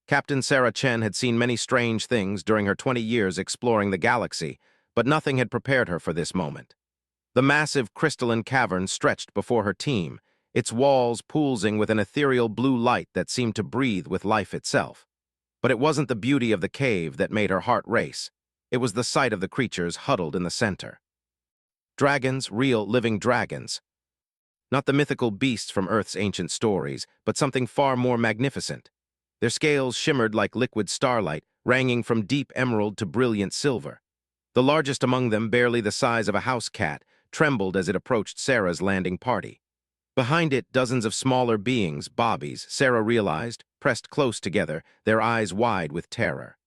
Captain Sarah Chen had seen many strange things during her 20 years exploring the galaxy, but nothing had prepared her for this moment. The massive crystalline cavern stretched before her team, its walls pulsing with an ethereal blue light that seemed to breathe with life itself. But it wasn't the beauty of the cave that made her heart race. It was the sight of the creatures huddled in the center. Dragons, real living dragons. Not the mythical beasts from Earth's ancient stories, but something far more magnificent. Their scales shimmered like liquid starlight, ranging from deep emerald to brilliant silver. The largest among them, barely the size of a house cat, trembled as it approached Sarah's landing party. Behind it, dozens of smaller beings, bobbies, Sarah realized, pressed close together, their eyes wide with terror.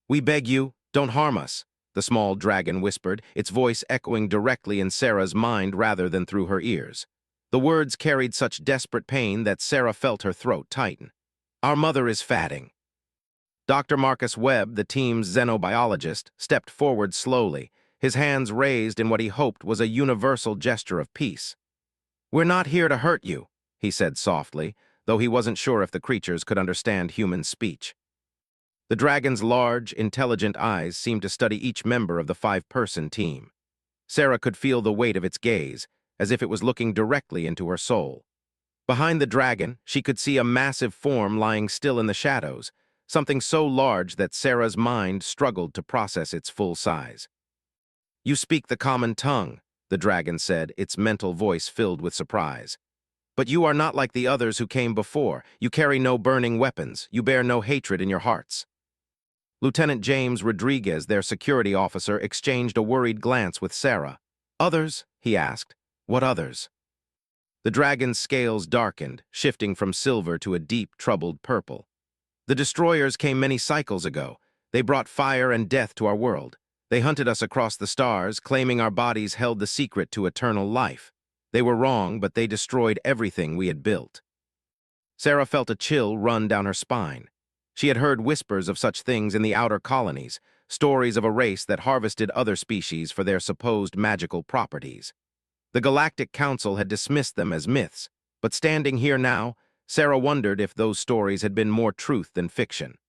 "We beg you, don't harm us," the small dragon whispered, its voice echoing directly in Sarah's mind rather than through her ears. The words carried such desperate pain that Sarah felt her throat tighten. "Our mother is fatting." Dr. Marcus Webb, the team's xenobiologist, stepped forward slowly, his hands raised in what he hoped was a universal gesture of peace. "We're not here to hurt you," he said softly, though he wasn't sure if the creatures could understand human speech. The dragon's large, intelligent eyes seemed to study each member of the five-person team. Sarah could feel the weight of its gaze, as if it was looking directly into her soul. Behind the dragon, she could see a massive form lying still in the shadows, something so large that Sarah's mind struggled to process its full size. "You speak the common tongue," the dragon said, its mental voice filled with surprise. "But you are not like the others who came before. You carry no burning weapons. You bear no hatred in your hearts." Lieutenant James Rodriguez, their security officer, exchanged a worried glance with Sarah. "Others?" he asked. "What others?" The dragon's scales darkened, shifting from silver to a deep, troubled purple. "The destroyers came many cycles ago. They brought fire and death to our world. They hunted us across the stars, claiming our bodies held the secret to eternal life. They were wrong, but they destroyed everything we had built." Sarah felt a chill run down her spine. She had heard whispers of such things in the outer colonies, stories of a race that harvested other species for their supposed magical properties. The Galactic Council had dismissed them as myths, but standing here now, Sarah wondered if those stories had been more truth than fiction.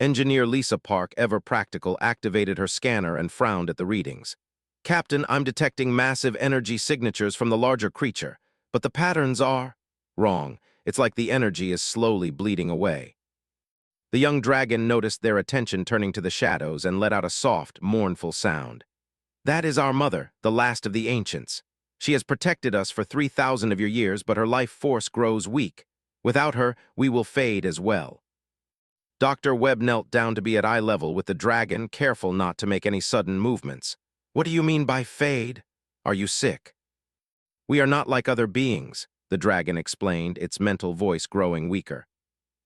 Engineer Lisa Park, ever practical, activated her scanner and frowned at the readings. "Captain, I'm detecting massive energy signatures from the larger creature, but the patterns are wrong. It's like the energy is slowly bleeding away." The young dragon noticed their attention turning to the shadows and let out a soft, mournful sound. "That is our mother, the last of the ancients. She has protected us for 3,000 of your years, but her life force grows weak. Without her, we will fade as well." Dr. Webb knelt down to be at eye level with the dragon, careful not to make any sudden movements. "What do you mean by fade? Are you sick?" "We are not like other beings," the dragon explained, its mental voice growing weaker.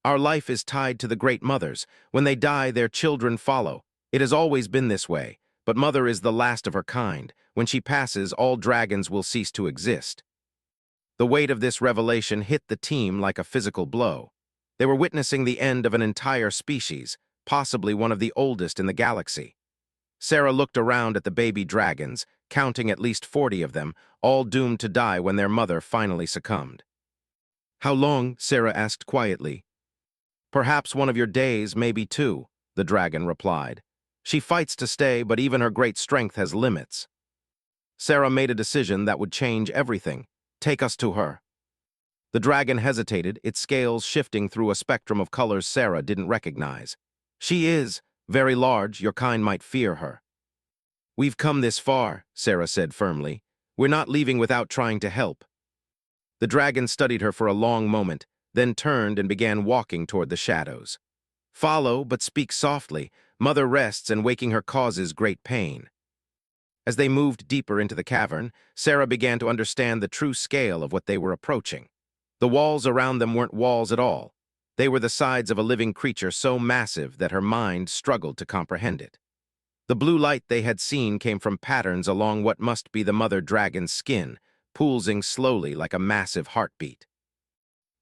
"Our life is tied to the great mothers. When they die, their children follow. It has always been this way, but Mother is the last of her kind. When she passes, all dragons will cease to exist." The weight of this revelation hit the team like a physical blow. They were witnessing the end of an entire species, possibly one of the oldest in the galaxy. Sarah looked around at the baby dragons, counting at least 40 of them, all doomed to die when their mother finally succumbed. "How long?" Sarah asked quietly. "Perhaps one of your days, maybe two," the dragon replied. "She fights to stay, but even her great strength has limits." Sarah made a decision that would change everything. "Take us to her." The dragon hesitated, its scales shifting through a spectrum of colors Sarah didn't recognize. "She is very large. Your kind might fear her." "We've come this far," Sarah said firmly. "We're not leaving without trying to help." The dragon studied her for a long moment, then turned and began walking toward the shadows. "Follow, but speak softly. Mother rests, and waking her causes great pain." As they moved deeper into the cavern, Sarah began to understand the true scale of what they were approaching. The walls around them weren't walls at all. They were the sides of a living creature so massive that her mind struggled to comprehend it. The blue light they had seen came from patterns along what must be the mother dragon's skin, pulsing slowly like a massive heartbeat.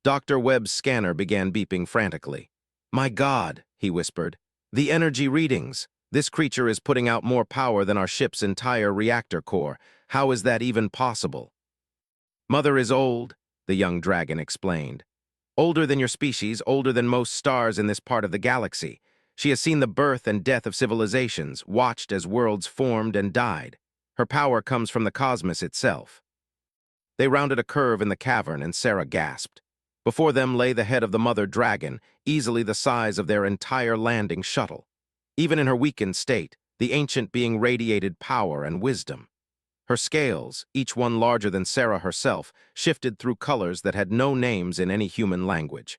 Dr. Webb's scanner began beeping frantically. "My God," he whispered. "The energy readings. This creature is putting out more power than our ship's entire reactor core. How is that even possible?" "Mother is old," the young dragon explained. Older than your species, older than most stars in this part of the galaxy. She has seen the birth and death of civilizations, watched as worlds formed and died. Her power comes from the cosmos itself. They rounded a curve in the cavern, and Sarah gasped. Before them lay the head of the mother dragon, easily the size of their entire landing shuttle. Even in her weakened state, the ancient being radiated power and wisdom. Her scales, each one larger than Sarah herself, shifted through colors that had no names in any human language.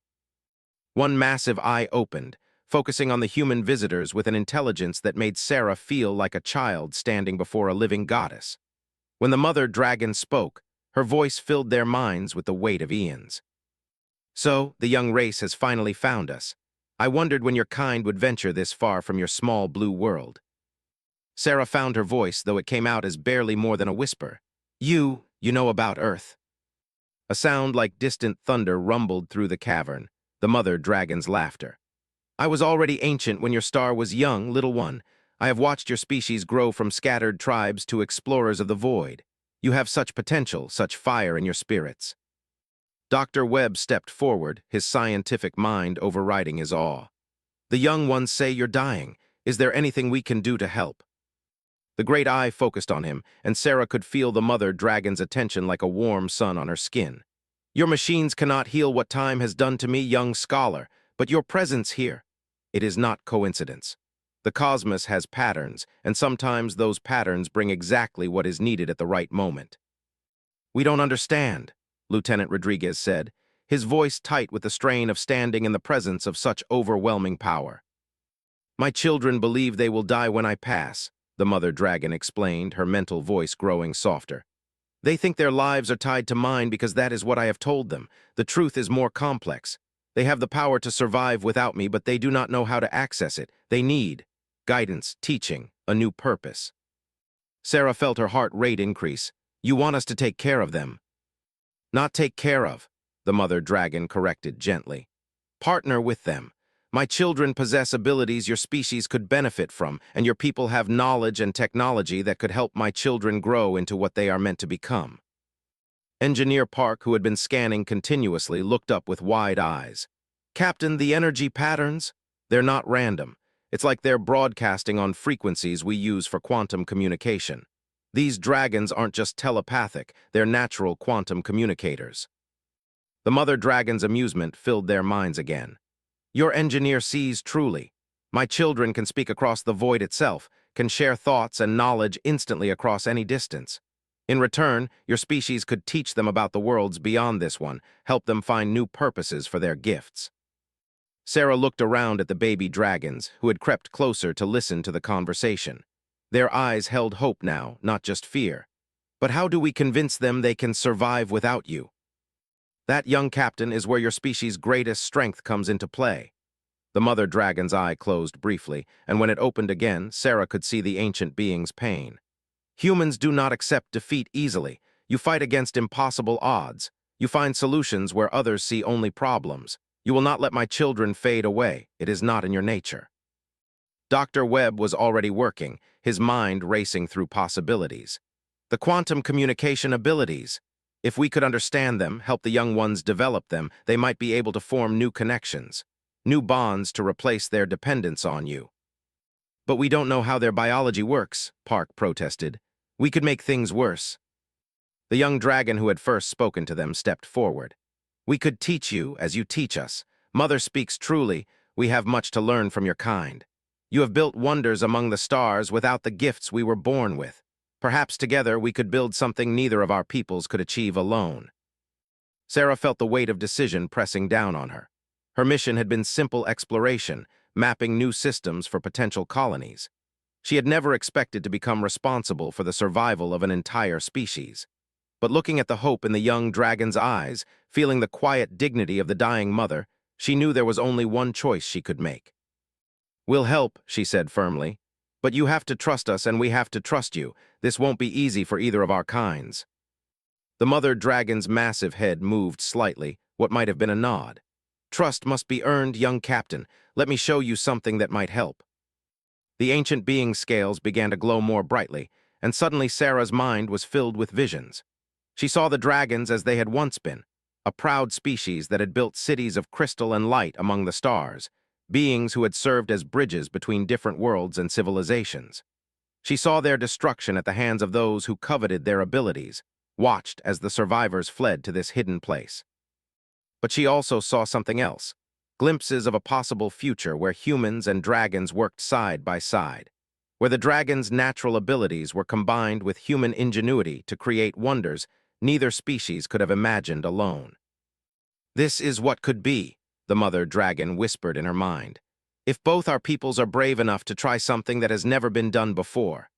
One massive eye opened, focusing on the human visitors with an intelligence that made Sarah feel like a child standing before a living goddess. When the mother dragon spoke, her voice filled their minds with the weight of eons. So, the young race has finally found us. I wondered when your kind would venture this far from your small blue world. Sarah found her voice, though it came out as barely more than a whisper. You know about Earth. A sound like distant thunder rumbled through the cavern, the mother dragon's laughter. I was already ancient when your star was young, little one. I have watched your species grow from scattered tribes to explorers of the void. You have such potential, such fire in your spirits. Dr. Webb stepped forward, his scientific mind overriding his awe. The young ones say you're dying. Is there anything we can do to help? The great eye focused on him, and Sarah could feel the mother dragon's attention like a warm sun on her skin. Your machines cannot heal what time has done to me, young scholar, but your presence here, it is not coincidence. The cosmos has patterns, and sometimes those patterns bring exactly what is needed at the right moment. We don't understand, Lieutenant Rodriguez said, his voice tight with the strain of standing in the presence of such overwhelming power. My children believe they will die when I pass, the mother dragon explained, her mental voice growing softer. They think their lives are tied to mine because that is what I have told them. The truth is more complex. They have the power to survive without me, but they do not know how to access it. They need guidance, teaching, a new purpose. Sarah felt her heart rate increase. You want us to take care of them. Not take care of, the mother dragon corrected gently. Partner with them. My children possess abilities your species could benefit from, and your people have knowledge and technology that could help my children grow into what they are meant to become. Engineer Park, who had been scanning continuously, looked up with wide eyes. Captain, the energy patterns? They're not random. It's like they're broadcasting on frequencies we use for quantum communication. These dragons aren't just telepathic, they're natural quantum communicators. The mother dragon's amusement filled their minds again. Your engineer sees truly. My children can speak across the void itself, can share thoughts and knowledge instantly across any distance. In return, your species could teach them about the worlds beyond this one, help them find new purposes for their gifts. Sarah looked around at the baby dragons, who had crept closer to listen to the conversation. Their eyes held hope now, not just fear. But how do we convince them they can survive without you? That, young captain, is where your species' greatest strength comes into play. The mother dragon's eye closed briefly, and when it opened again, Sarah could see the ancient being's pain. Humans do not accept defeat easily. You fight against impossible odds. You find solutions where others see only problems. You will not let my children fade away. It is not in your nature. Dr. Webb was already working, his mind racing through possibilities. The quantum communication abilities. If we could understand them, help the young ones develop them, they might be able to form new connections, new bonds to replace their dependence on you. But we don't know how their biology works, Park protested. We could make things worse. The young dragon who had first spoken to them stepped forward. We could teach you as you teach us. Mother speaks truly. We have much to learn from your kind. You have built wonders among the stars without the gifts we were born with. Perhaps together we could build something neither of our peoples could achieve alone. Sarah felt the weight of decision pressing down on her. Her mission had been simple exploration, mapping new systems for potential colonies. She had never expected to become responsible for the survival of an entire species. But looking at the hope in the young dragon's eyes, feeling the quiet dignity of the dying mother, she knew there was only one choice she could make. We'll help, she said firmly. But you have to trust us and we have to trust you. This won't be easy for either of our kinds. The mother dragon's massive head moved slightly, what might have been a nod. Trust must be earned, young captain. Let me show you something that might help. The ancient being's scales began to glow more brightly, and suddenly Sarah's mind was filled with visions. She saw the dragons as they had once been, a proud species that had built cities of crystal and light among the stars, beings who had served as bridges between different worlds and civilizations. She saw their destruction at the hands of those who coveted their abilities, watched as the survivors fled to this hidden place. But she also saw something else, glimpses of a possible future where humans and dragons worked side by side, where the dragon's natural abilities were combined with human ingenuity to create wonders neither species could have imagined alone. "This is what could be," the mother dragon whispered in her mind, "if both our peoples are brave enough to try something that has never been done before."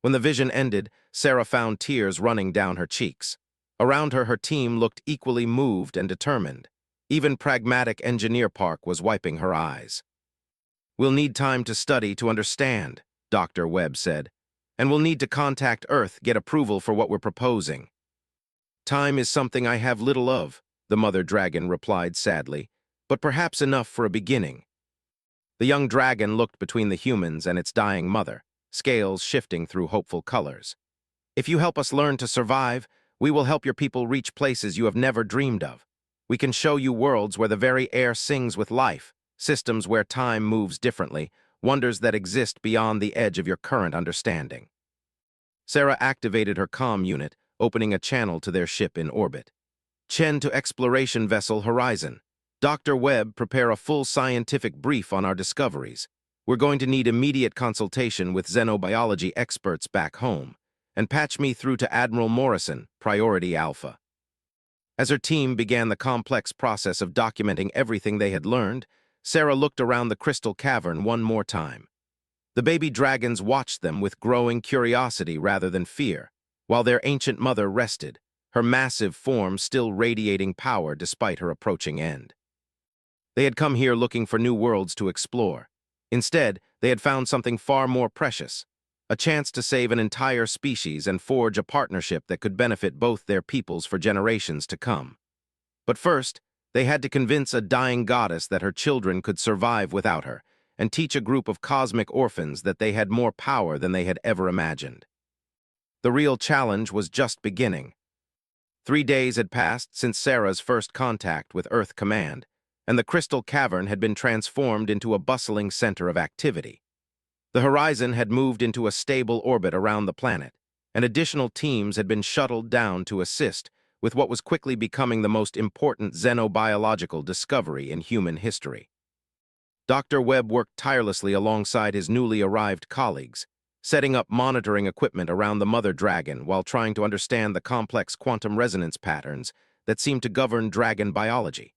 When the vision ended, Sarah found tears running down her cheeks. Around her, her team looked equally moved and determined. Even pragmatic Engineer Park was wiping her eyes. "We'll need time to study to understand," Dr. Webb said, "and we'll need to contact Earth, get approval for what we're proposing." "Time is something I have little of," the mother dragon replied sadly, "but perhaps enough for a beginning." The young dragon looked between the humans and its dying mother, scales shifting through hopeful colors. "If you help us learn to survive, we will help your people reach places you have never dreamed of. We can show you worlds where the very air sings with life, systems where time moves differently, wonders that exist beyond the edge of your current understanding." Sarah activated her comm unit, opening a channel to their ship in orbit. "Chen to Exploration Vessel Horizon. Dr. Webb, prepare a full scientific brief on our discoveries. We're going to need immediate consultation with xenobiology experts back home. And patch me through to Admiral Morrison, Priority Alpha." As her team began the complex process of documenting everything they had learned, Sarah looked around the crystal cavern one more time. The baby dragons watched them with growing curiosity rather than fear, while their ancient mother rested, her massive form still radiating power despite her approaching end. They had come here looking for new worlds to explore. Instead, they had found something far more precious, a chance to save an entire species and forge a partnership that could benefit both their peoples for generations to come. But first, they had to convince a dying goddess that her children could survive without her, and teach a group of cosmic orphans that they had more power than they had ever imagined. The real challenge was just beginning. 3 days had passed since Sarah's first contact with Earth Command, and the crystal cavern had been transformed into a bustling center of activity. The horizon had moved into a stable orbit around the planet, and additional teams had been shuttled down to assist with what was quickly becoming the most important xenobiological discovery in human history. Dr. Webb worked tirelessly alongside his newly arrived colleagues, setting up monitoring equipment around the mother dragon while trying to understand the complex quantum resonance patterns that seemed to govern dragon biology.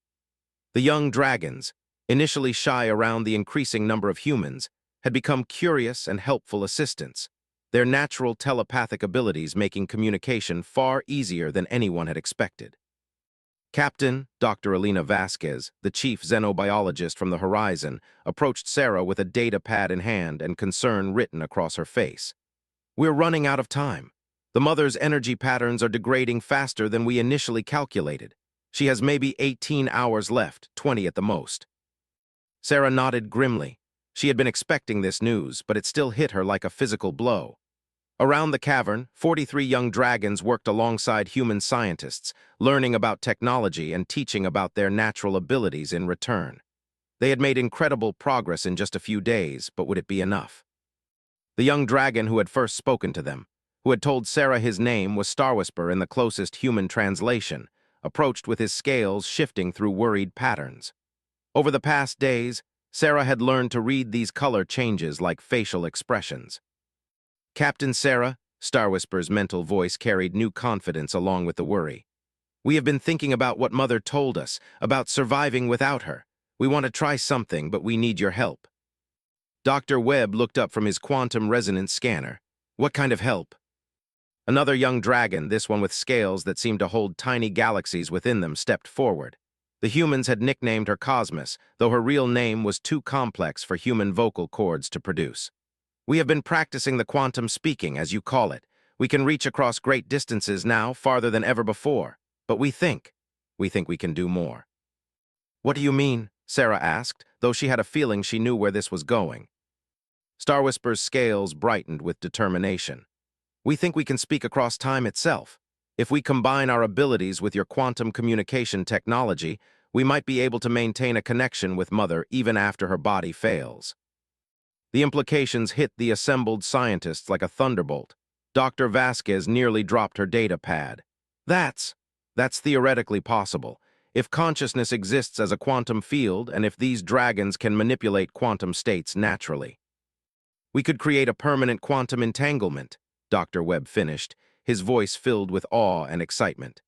The young dragons, initially shy around the increasing number of humans, had become curious and helpful assistants, their natural telepathic abilities making communication far easier than anyone had expected. Captain Dr. Alina Vasquez, the chief xenobiologist from the Horizon, approached Sarah with a data pad in hand and concern written across her face. "We're running out of time. The mother's energy patterns are degrading faster than we initially calculated. She has maybe 18 hours left, 20 at the most." Sarah nodded grimly. She had been expecting this news, but it still hit her like a physical blow. Around the cavern, 43 young dragons worked alongside human scientists, learning about technology and teaching about their natural abilities in return. They had made incredible progress in just a few days, but would it be enough? The young dragon who had first spoken to them, who had told Sarah his name was Starwhisper in the closest human translation, approached with his scales shifting through worried patterns. Over the past days, Sarah had learned to read these color changes like facial expressions. "Captain Sarah," Starwhisper's mental voice carried new confidence along with the worry. "We have been thinking about what Mother told us, about surviving without her. We want to try something, but we need your help." Dr. Webb looked up from his quantum resonance scanner. "What kind of help?" Another young dragon, this one with scales that seemed to hold tiny galaxies within them, stepped forward. The humans had nicknamed her Cosmos, though her real name was too complex for human vocal cords to produce. "We have been practicing the quantum speaking, as you call it. We can reach across great distances now, farther than ever before. But we think we can do more." "What do you mean?" Sarah asked, though she had a feeling she knew where this was going. Starwhisper's scales brightened with determination. "We think we can speak across time itself. If we combine our abilities with your quantum communication technology, we might be able to maintain a connection with Mother even after her body fails. The implications hit the assembled scientists like a thunderbolt. Dr. Vasquez nearly dropped her data pad. That's theoretically possible. If consciousness exists as a quantum field and if these dragons can manipulate quantum states naturally. We could create a permanent quantum entanglement, Dr. Webb finished, his voice filled with awe and excitement.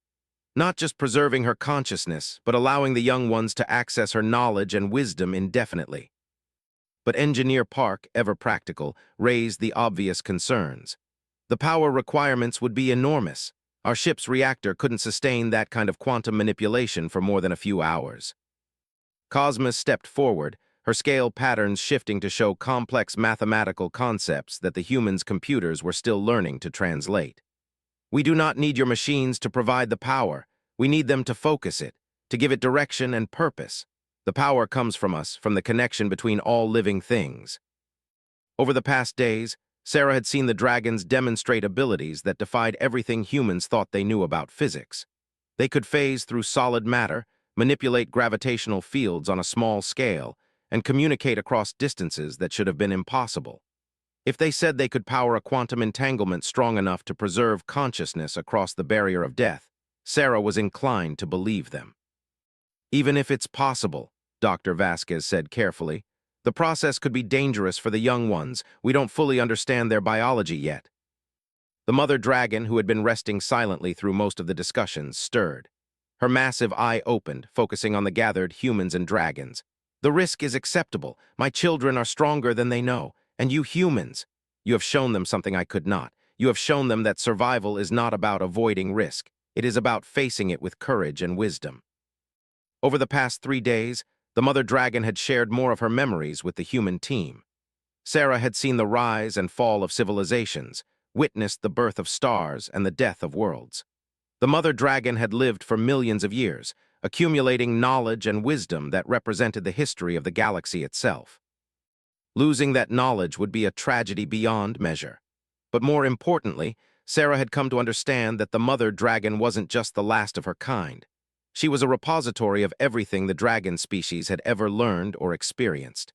Not just preserving her consciousness, but allowing the young ones to access her knowledge and wisdom indefinitely. But Engineer Park, ever practical, raised the obvious concerns. The power requirements would be enormous. Our ship's reactor couldn't sustain that kind of quantum manipulation for more than a few hours. Cosmos stepped forward, her scale patterns shifting to show complex mathematical concepts that the humans' computers were still learning to translate. We do not need your machines to provide the power. We need them to focus it, to give it direction and purpose. The power comes from us, from the connection between all living things. Over the past days, Sarah had seen the dragons demonstrate abilities that defied everything humans thought they knew about physics. They could phase through solid matter, manipulate gravitational fields on a small scale, and communicate across distances that should have been impossible. If they said they could power a quantum entanglement strong enough to preserve consciousness across the barrier of death, Sarah was inclined to believe them. Even if it's possible, Dr. Vasquez said carefully, the process could be dangerous for the young ones. We don't fully understand their biology yet. The mother dragon, who had been resting silently through most of the discussions, stirred. Her massive eye opened, focusing on the gathered humans and dragons. The risk is acceptable. My children are stronger than they know. And you humans, you have shown them something I could not. You have shown them that survival is not about avoiding risk. It is about facing it with courage and wisdom. Over the past 3 days, the mother dragon had shared more of her memories with the human team. Sarah had seen the rise and fall of civilizations, witnessed the birth of stars and the death of worlds. The mother dragon had lived for millions of years, accumulating knowledge and wisdom that represented the history of the galaxy itself. Losing that knowledge would be a tragedy beyond measure. But more importantly, Sarah had come to understand that the mother dragon wasn't just the last of her kind. She was a repository of everything the dragon species had ever learned or experienced.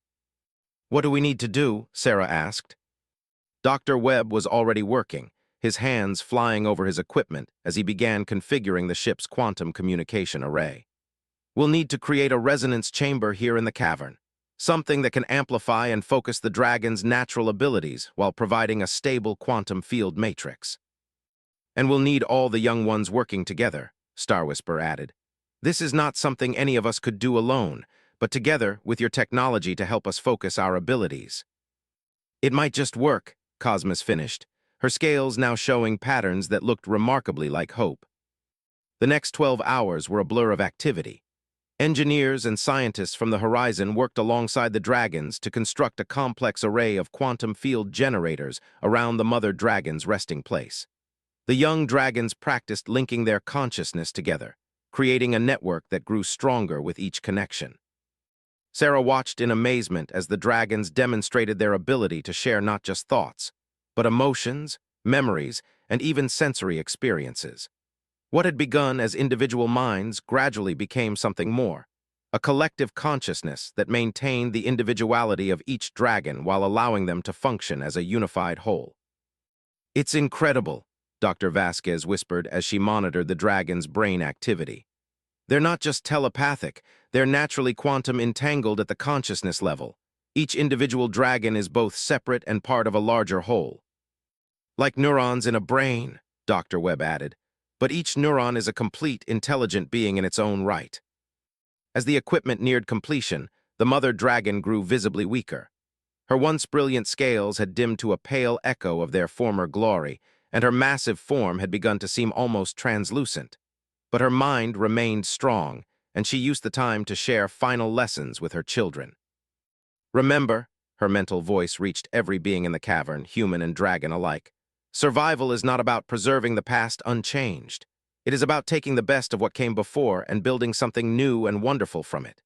What do we need to do? Sarah asked. Dr. Webb was already working, his hands flying over his equipment as he began configuring the ship's quantum communication array. We'll need to create a resonance chamber here in the cavern. Something that can amplify and focus the dragon's natural abilities while providing a stable quantum field matrix. And we'll need all the young ones working together, Star Whisper added. This is not something any of us could do alone, but together with your technology to help us focus our abilities. It might just work, Cosmos finished, her scales now showing patterns that looked remarkably like hope. The next 12 hours were a blur of activity. Engineers and scientists from the horizon worked alongside the dragons to construct a complex array of quantum field generators around the mother dragon's resting place. The young dragons practiced linking their consciousness together, creating a network that grew stronger with each connection. Sarah watched in amazement as the dragons demonstrated their ability to share not just thoughts, but emotions, memories, and even sensory experiences. What had begun as individual minds gradually became something more, a collective consciousness that maintained the individuality of each dragon while allowing them to function as a unified whole. It's incredible, Dr. Vasquez whispered as she monitored the dragon's brain activity. They're not just telepathic, they're naturally quantum entangled at the consciousness level. Each individual dragon is both separate and part of a larger whole. Like neurons in a brain, Dr. Webb added, but each neuron is a complete, intelligent being in its own right. As the equipment neared completion, the mother dragon grew visibly weaker. Her once brilliant scales had dimmed to a pale echo of their former glory, and her massive form had begun to seem almost translucent. But her mind remained strong, and she used the time to share final lessons with her children. Remember, her mental voice reached every being in the cavern, human and dragon alike. Survival is not about preserving the past unchanged. It is about taking the best of what came before and building something new and wonderful from it.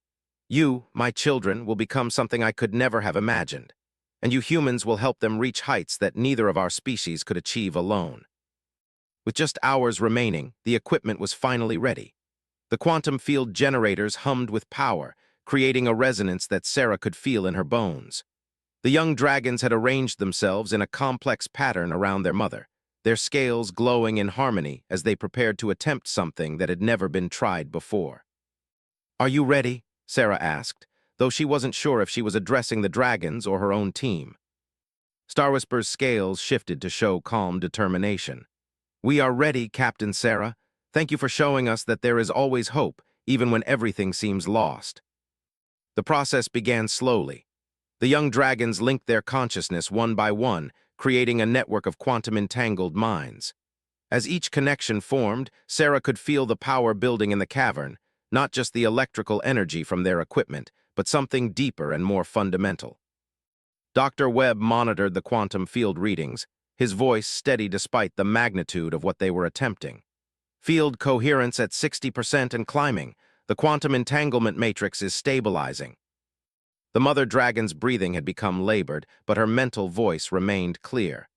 You, my children, will become something I could never have imagined, and you humans will help them reach heights that neither of our species could achieve alone. With just hours remaining, the equipment was finally ready. The quantum field generators hummed with power, creating a resonance that Sarah could feel in her bones. The young dragons had arranged themselves in a complex pattern around their mother, their scales glowing in harmony as they prepared to attempt something that had never been tried before. "Are you ready?" Sarah asked, though she wasn't sure if she was addressing the dragons or her own team. Star Whisper's scales shifted to show calm determination. "We are ready, Captain Sarah. Thank you for showing us that there is always hope, even when everything seems lost." The process began slowly. The young dragons linked their consciousness one by one, creating a network of quantum-entangled minds. As each connection formed, Sarah could feel the power building in the cavern, not just the electrical energy from their equipment, but something deeper and more fundamental. Dr. Webb monitored the quantum field readings, his voice steady despite the magnitude of what they were attempting. "Field coherence at 60% and climbing. The quantum entanglement matrix is stabilizing." The mother dragon's breathing had become labored, but her mental voice remained clear.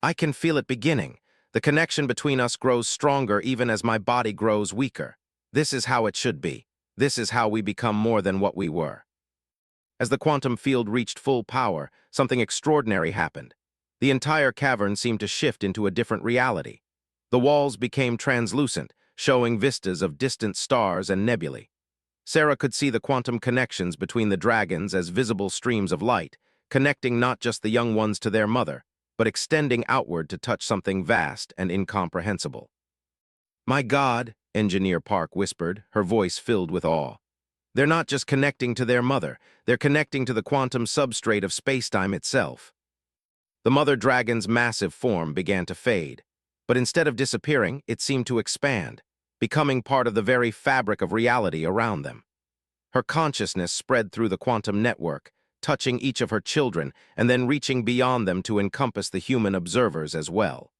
"I can feel it beginning. The connection between us grows stronger even as my body grows weaker. This is how it should be. This is how we become more than what we were." As the quantum field reached full power, something extraordinary happened. The entire cavern seemed to shift into a different reality. The walls became translucent, showing vistas of distant stars and nebulae. Sarah could see the quantum connections between the dragons as visible streams of light, connecting not just the young ones to their mother, but extending outward to touch something vast and incomprehensible. "My God," Engineer Park whispered, her voice filled with awe. "They're not just connecting to their mother, they're connecting to the quantum substrate of spacetime itself." The mother dragon's massive form began to fade, but instead of disappearing, it seemed to expand, becoming part of the very fabric of reality around them. Her consciousness spread through the quantum network, touching each of her children and then reaching beyond them to encompass the human observers as well.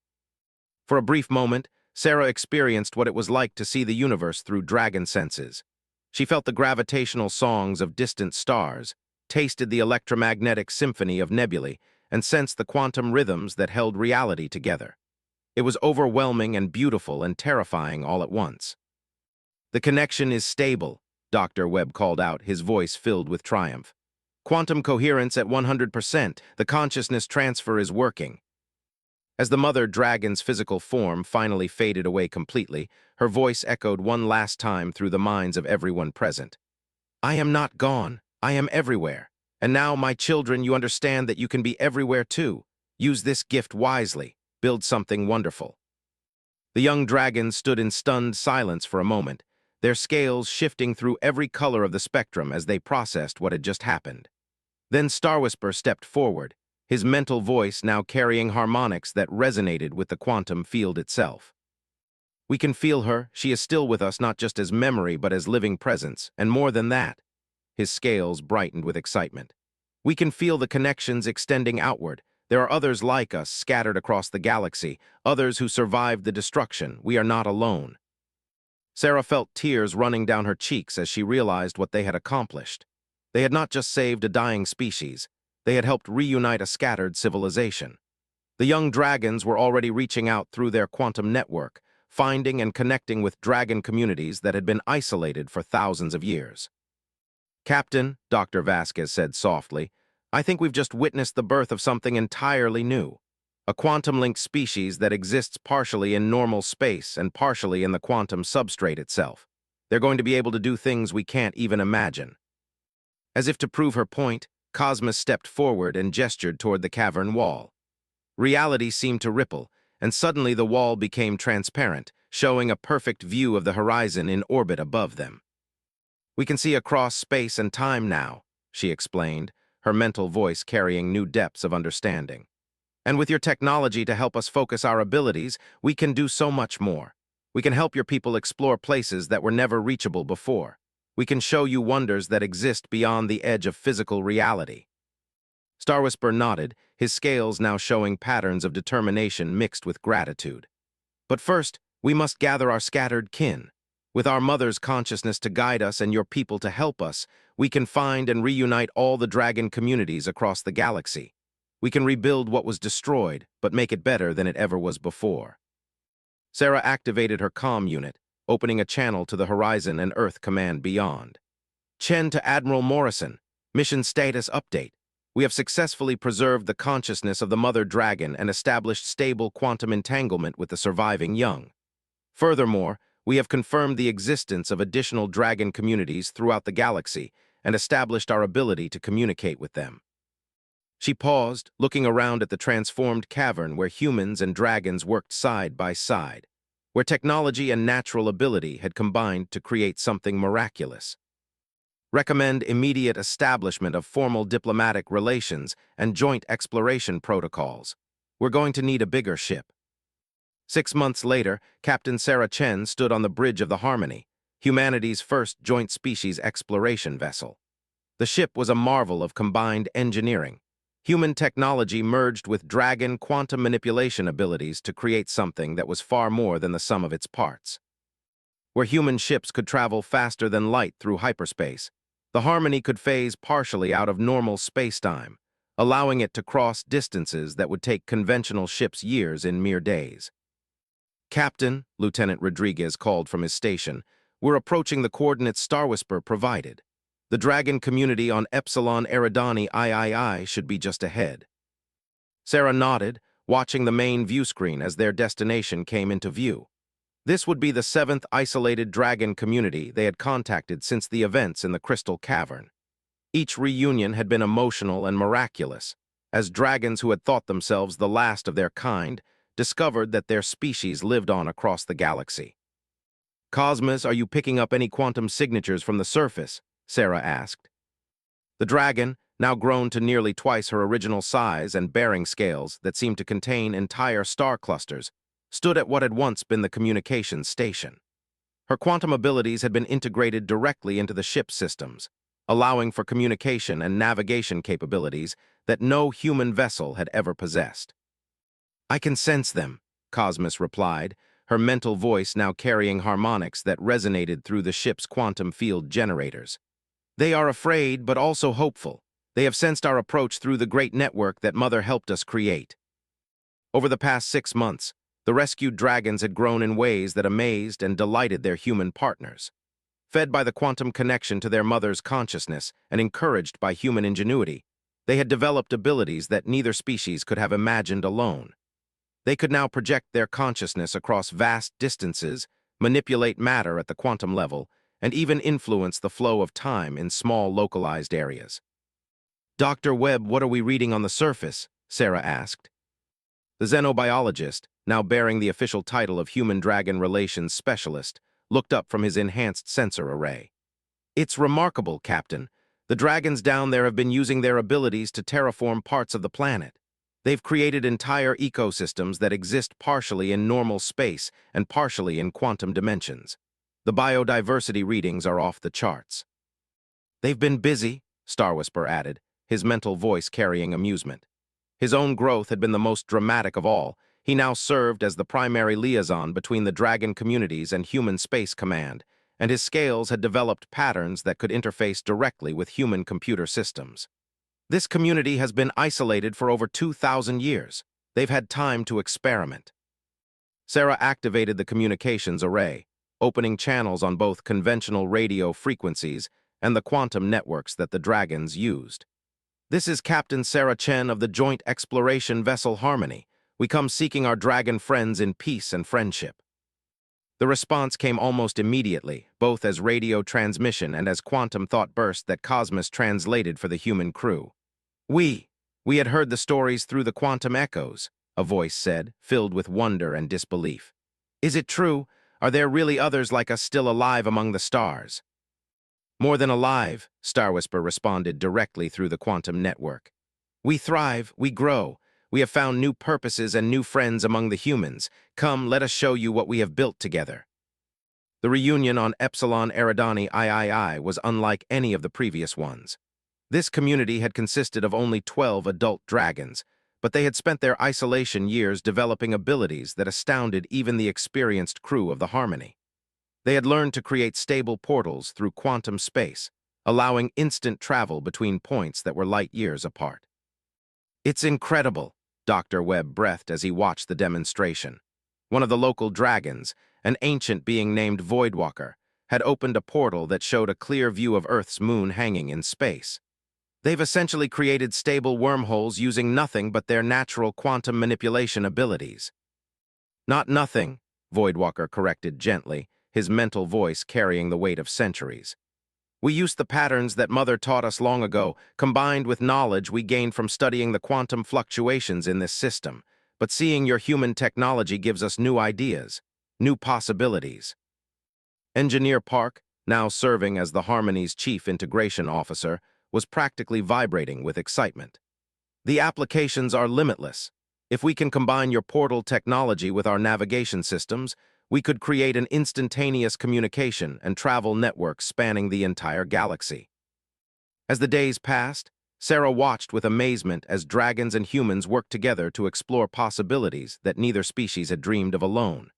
For a brief moment, Sarah experienced what it was like to see the universe through dragon senses. She felt the gravitational songs of distant stars, tasted the electromagnetic symphony of nebulae, and sensed the quantum rhythms that held reality together. It was overwhelming and beautiful and terrifying all at once. "The connection is stable," Dr. Webb called out, his voice filled with triumph. "Quantum coherence at 100%, the consciousness transfer is working." As the mother dragon's physical form finally faded away completely, her voice echoed one last time through the minds of everyone present. "I am not gone. I am everywhere. And now, my children, you understand that you can be everywhere too. Use this gift wisely. Build something wonderful." The young dragons stood in stunned silence for a moment, their scales shifting through every color of the spectrum as they processed what had just happened. Then Star Whisper stepped forward, his mental voice now carrying harmonics that resonated with the quantum field itself. "We can feel her. She is still with us, not just as memory, but as living presence, and more than that." His scales brightened with excitement. "We can feel the connections extending outward. There are others like us scattered across the galaxy, others who survived the destruction. We are not alone." Sarah felt tears running down her cheeks as she realized what they had accomplished. They had not just saved a dying species, they had helped reunite a scattered civilization. The young dragons were already reaching out through their quantum network, finding and connecting with dragon communities that had been isolated for thousands of years. "Captain," Dr. Vasquez said softly, "I think we've just witnessed the birth of something entirely new. A quantum-linked species that exists partially in normal space and partially in the quantum substrate itself. They're going to be able to do things we can't even imagine." As if to prove her point, Cosmos stepped forward and gestured toward the cavern wall. Reality seemed to ripple, and suddenly the wall became transparent, showing a perfect view of the horizon in orbit above them. "We can see across space and time now," she explained, her mental voice carrying new depths of understanding. "And with your technology to help us focus our abilities, we can do so much more. We can help your people explore places that were never reachable before. We can show you wonders that exist beyond the edge of physical reality." Star Whisper nodded, his scales now showing patterns of determination mixed with gratitude. "But first, we must gather our scattered kin. With our mother's consciousness to guide us and your people to help us, we can find and reunite all the dragon communities across the galaxy. We can rebuild what was destroyed, but make it better than it ever was before." Sarah activated her comm unit, opening a channel to the horizon and Earth command beyond. Chen to Admiral Morrison. Mission status update. We have successfully preserved the consciousness of the mother dragon and established stable quantum entanglement with the surviving young. Furthermore, we have confirmed the existence of additional dragon communities throughout the galaxy and established our ability to communicate with them. She paused, looking around at the transformed cavern where humans and dragons worked side by side, where technology and natural ability had combined to create something miraculous. Recommend immediate establishment of formal diplomatic relations and joint exploration protocols. We're going to need a bigger ship. 6 months later, Captain Sarah Chen stood on the bridge of the Harmony, humanity's first joint species exploration vessel. The ship was a marvel of combined engineering. Human technology merged with dragon quantum manipulation abilities to create something that was far more than the sum of its parts. Where human ships could travel faster than light through hyperspace, the Harmony could phase partially out of normal spacetime, allowing it to cross distances that would take conventional ships years in mere days. Captain, Lieutenant Rodriguez called from his station, we're approaching the coordinates Star Whisper provided. The dragon community on Epsilon Eridani III should be just ahead. Sarah nodded, watching the main view screen as their destination came into view. This would be the 7th isolated dragon community they had contacted since the events in the Crystal Cavern. Each reunion had been emotional and miraculous, as dragons who had thought themselves the last of their kind discovered that their species lived on across the galaxy. Cosmos, are you picking up any quantum signatures from the surface? Sarah asked. The dragon, now grown to nearly twice her original size and bearing scales that seemed to contain entire star clusters, stood at what had once been the communications station. Her quantum abilities had been integrated directly into the ship's systems, allowing for communication and navigation capabilities that no human vessel had ever possessed. I can sense them, Cosmos replied, her mental voice now carrying harmonics that resonated through the ship's quantum field generators. They are afraid, but also hopeful. They have sensed our approach through the great network that Mother helped us create. Over the past 6 months, the rescued dragons had grown in ways that amazed and delighted their human partners. Fed by the quantum connection to their mother's consciousness and encouraged by human ingenuity, they had developed abilities that neither species could have imagined alone. They could now project their consciousness across vast distances, manipulate matter at the quantum level, and even influence the flow of time in small localized areas. Dr. Webb, what are we reading on the surface? Sarah asked. The xenobiologist, now bearing the official title of Human-Dragon Relations Specialist, looked up from his enhanced sensor array. It's remarkable, Captain. The dragons down there have been using their abilities to terraform parts of the planet. They've created entire ecosystems that exist partially in normal space and partially in quantum dimensions. The biodiversity readings are off the charts. They've been busy, Star Whisper added, his mental voice carrying amusement. His own growth had been the most dramatic of all. He now served as the primary liaison between the dragon communities and human space command, and his scales had developed patterns that could interface directly with human computer systems. This community has been isolated for over 2,000 years. They've had time to experiment. Sarah activated the communications array, opening channels on both conventional radio frequencies and the quantum networks that the dragons used. This is Captain Sarah Chen of the Joint Exploration Vessel Harmony. We come seeking our dragon friends in peace and friendship. The response came almost immediately, both as radio transmission and as quantum thought burst that Cosmos translated for the human crew. We had heard the stories through the quantum echoes, a voice said, filled with wonder and disbelief. Is it true? Are there really others like us still alive among the stars? More than alive, Star Whisper responded directly through the quantum network. We thrive, we grow. We have found new purposes and new friends among the humans. Come, let us show you what we have built together. The reunion on Epsilon Eridani III was unlike any of the previous ones. This community had consisted of only 12 adult dragons, but they had spent their isolation years developing abilities that astounded even the experienced crew of the Harmony. They had learned to create stable portals through quantum space, allowing instant travel between points that were light years apart. It's incredible, Dr. Webb breathed as he watched the demonstration. One of the local dragons, an ancient being named Voidwalker, had opened a portal that showed a clear view of Earth's moon hanging in space. They've essentially created stable wormholes using nothing but their natural quantum manipulation abilities. Not nothing, Voidwalker corrected gently, his mental voice carrying the weight of centuries. We used the patterns that Mother taught us long ago, combined with knowledge we gained from studying the quantum fluctuations in this system. But seeing your human technology gives us new ideas, new possibilities. Engineer Park, now serving as the Harmony's chief integration officer, was practically vibrating with excitement. The applications are limitless. If we can combine your portal technology with our navigation systems, we could create an instantaneous communication and travel network spanning the entire galaxy. As the days passed, Sarah watched with amazement as dragons and humans worked together to explore possibilities that neither species had dreamed of alone.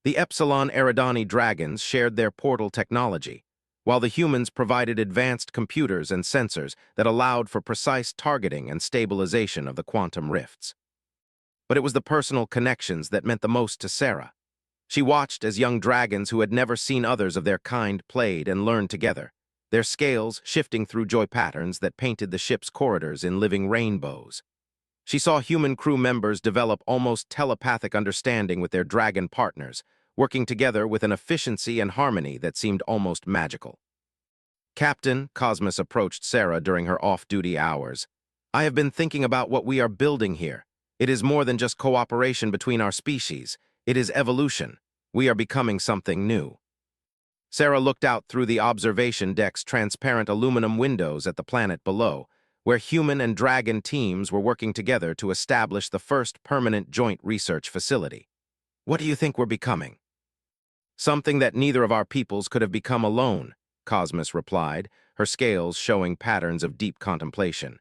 The Epsilon Eridani dragons shared their portal technology, while the humans provided advanced computers and sensors that allowed for precise targeting and stabilization of the quantum rifts. But it was the personal connections that meant the most to Sarah. She watched as young dragons who had never seen others of their kind played and learned together, their scales shifting through joy patterns that painted the ship's corridors in living rainbows. She saw human crew members develop almost telepathic understanding with their dragon partners, working together with an efficiency and harmony that seemed almost magical. Captain, Cosmos approached Sarah during her off-duty hours. I have been thinking about what we are building here. It is more than just cooperation between our species. It is evolution. We are becoming something new. Sarah looked out through the observation deck's transparent aluminum windows at the planet below, where human and dragon teams were working together to establish the first permanent joint research facility. What do you think we're becoming? Something that neither of our peoples could have become alone, Cosmos replied, her scales showing patterns of deep contemplation.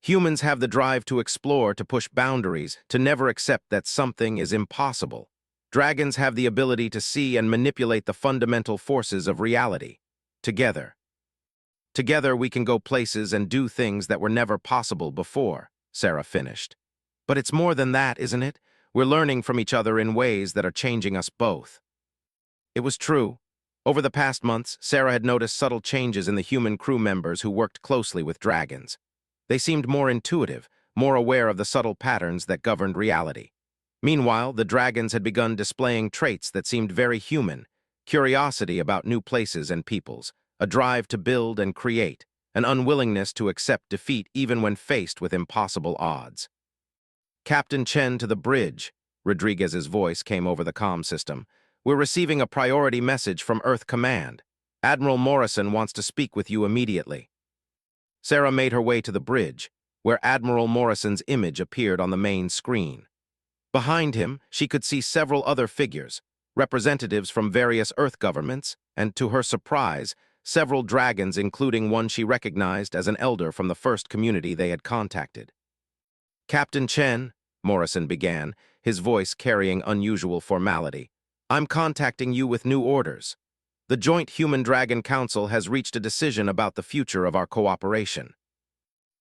Humans have the drive to explore, to push boundaries, to never accept that something is impossible. Dragons have the ability to see and manipulate the fundamental forces of reality. Together we can go places and do things that were never possible before, Sarah finished. But it's more than that, isn't it? We're learning from each other in ways that are changing us both. It was true. Over the past months, Sarah had noticed subtle changes in the human crew members who worked closely with dragons. They seemed more intuitive, more aware of the subtle patterns that governed reality. Meanwhile, the dragons had begun displaying traits that seemed very human: curiosity about new places and peoples, a drive to build and create, an unwillingness to accept defeat even when faced with impossible odds. Captain Chen to the bridge, Rodriguez's voice came over the comm system. We're receiving a priority message from Earth Command. Admiral Morrison wants to speak with you immediately. Sarah made her way to the bridge, where Admiral Morrison's image appeared on the main screen. Behind him, she could see several other figures, representatives from various Earth governments, and, to her surprise, several dragons, including one she recognized as an elder from the first community they had contacted. Captain Chen, Morrison began, his voice carrying unusual formality, I'm contacting you with new orders. The Joint Human-Dragon Council has reached a decision about the future of our cooperation.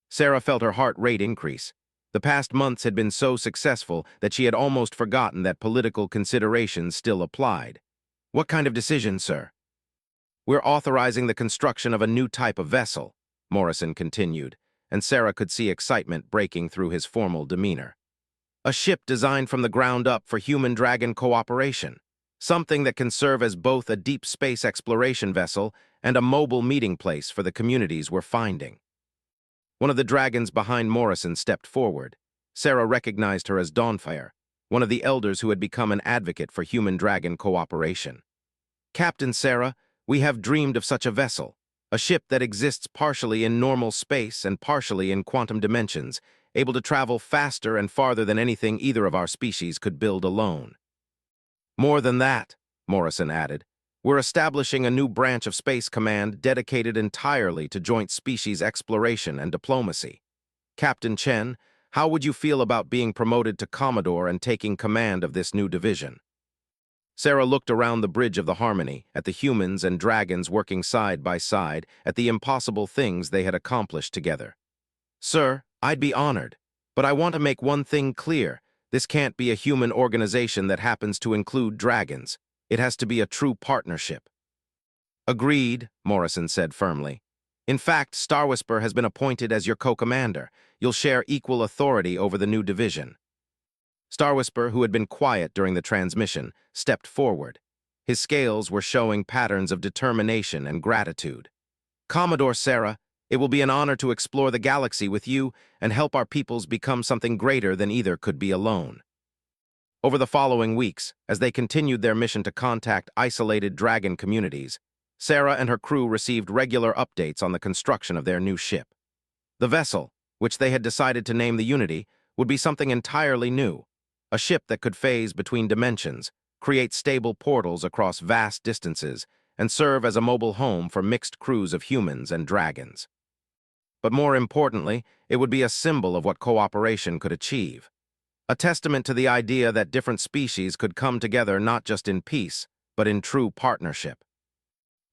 Sarah felt her heart rate increase. The past months had been so successful that she had almost forgotten that political considerations still applied. What kind of decision, sir? We're authorizing the construction of a new type of vessel, Morrison continued, and Sarah could see excitement breaking through his formal demeanor. A ship designed from the ground up for human-dragon cooperation. Something that can serve as both a deep space exploration vessel and a mobile meeting place for the communities we're finding. One of the dragons behind Morrison stepped forward. Sarah recognized her as Dawnfire, one of the elders who had become an advocate for human-dragon cooperation. Captain Sarah, we have dreamed of such a vessel, a ship that exists partially in normal space and partially in quantum dimensions, able to travel faster and farther than anything either of our species could build alone. More than that, Morrison added, we're establishing a new branch of Space Command dedicated entirely to joint species exploration and diplomacy. Captain Chen, how would you feel about being promoted to Commodore and taking command of this new division? Sarah looked around the bridge of the Harmony, at the humans and dragons working side by side, at the impossible things they had accomplished together. Sir, I'd be honored, but I want to make one thing clear. This can't be a human organization that happens to include dragons. It has to be a true partnership. Agreed, Morrison said firmly. In fact, Star Whisper has been appointed as your co-commander. You'll share equal authority over the new division. Star Whisper, who had been quiet during the transmission, stepped forward. His scales were showing patterns of determination and gratitude. Commodore Sarah, it will be an honor to explore the galaxy with you and help our peoples become something greater than either could be alone. Over the following weeks, as they continued their mission to contact isolated dragon communities, Sarah and her crew received regular updates on the construction of their new ship. The vessel, which they had decided to name the Unity, would be something entirely new, a ship that could phase between dimensions, create stable portals across vast distances, and serve as a mobile home for mixed crews of humans and dragons. But more importantly, it would be a symbol of what cooperation could achieve. A testament to the idea that different species could come together not just in peace, but in true partnership.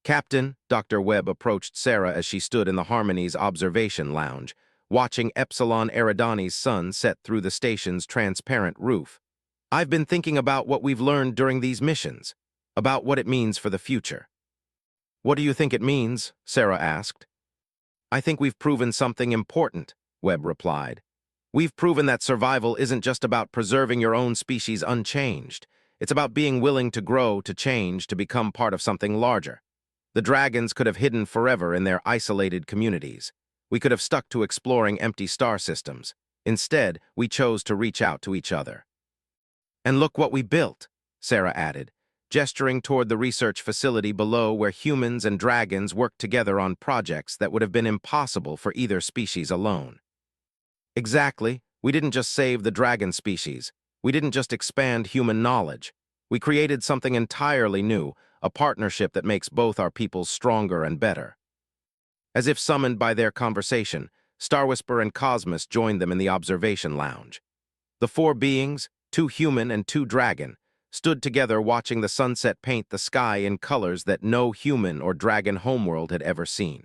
Captain, Dr. Webb approached Sarah as she stood in the Harmony's observation lounge, watching Epsilon Eridani's sun set through the station's transparent roof. I've been thinking about what we've learned during these missions, about what it means for the future. What do you think it means? Sarah asked. I think we've proven something important, Webb replied. We've proven that survival isn't just about preserving your own species unchanged. It's about being willing to grow, to change, to become part of something larger. The dragons could have hidden forever in their isolated communities. We could have stuck to exploring empty star systems. Instead, we chose to reach out to each other. And look what we built, Sarah added, gesturing toward the research facility below where humans and dragons worked together on projects that would have been impossible for either species alone. Exactly, we didn't just save the dragon species. We didn't just expand human knowledge. We created something entirely new, a partnership that makes both our peoples stronger and better. As if summoned by their conversation, Star Whisper and Cosmos joined them in the observation lounge. The four beings, 2 human and 2 dragon, stood together watching the sunset paint the sky in colors that no human or dragon homeworld had ever seen.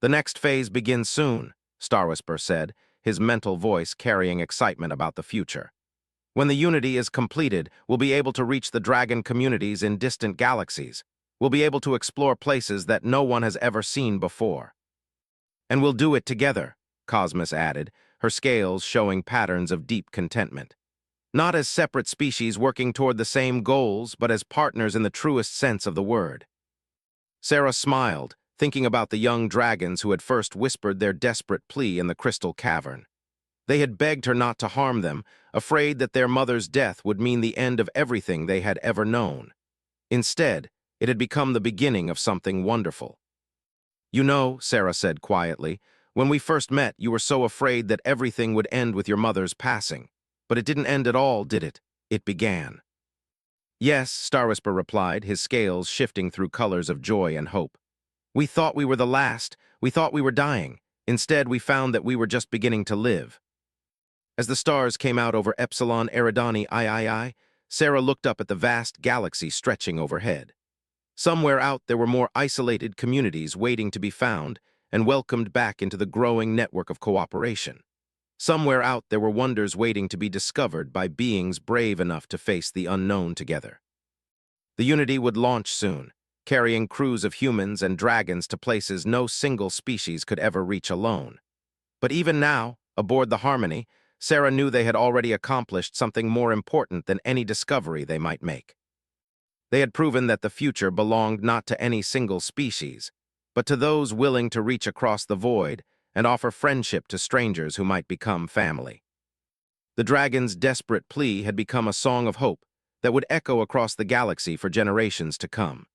The next phase begins soon, Star Whisper said, his mental voice carrying excitement about the future. When the Unity is completed, we'll be able to reach the dragon communities in distant galaxies. We'll be able to explore places that no one has ever seen before. And we'll do it together, Cosmos added, her scales showing patterns of deep contentment. Not as separate species working toward the same goals, but as partners in the truest sense of the word. Sarah smiled, thinking about the young dragons who had first whispered their desperate plea in the crystal cavern. They had begged her not to harm them, afraid that their mother's death would mean the end of everything they had ever known. Instead, it had become the beginning of something wonderful. You know, Sarah said quietly, when we first met, you were so afraid that everything would end with your mother's passing. But it didn't end at all, did it? It began. Yes, Star Whisper replied, his scales shifting through colors of joy and hope. We thought we were the last. We thought we were dying. Instead, we found that we were just beginning to live. As the stars came out over Epsilon Eridani III, Sarah looked up at the vast galaxy stretching overhead. Somewhere out there were more isolated communities waiting to be found and welcomed back into the growing network of cooperation. Somewhere out there were wonders waiting to be discovered by beings brave enough to face the unknown together. The Unity would launch soon, carrying crews of humans and dragons to places no single species could ever reach alone. But even now, aboard the Harmony, Sarah knew they had already accomplished something more important than any discovery they might make. They had proven that the future belonged not to any single species, but to those willing to reach across the void and offer friendship to strangers who might become family. The dragon's desperate plea had become a song of hope that would echo across the galaxy for generations to come.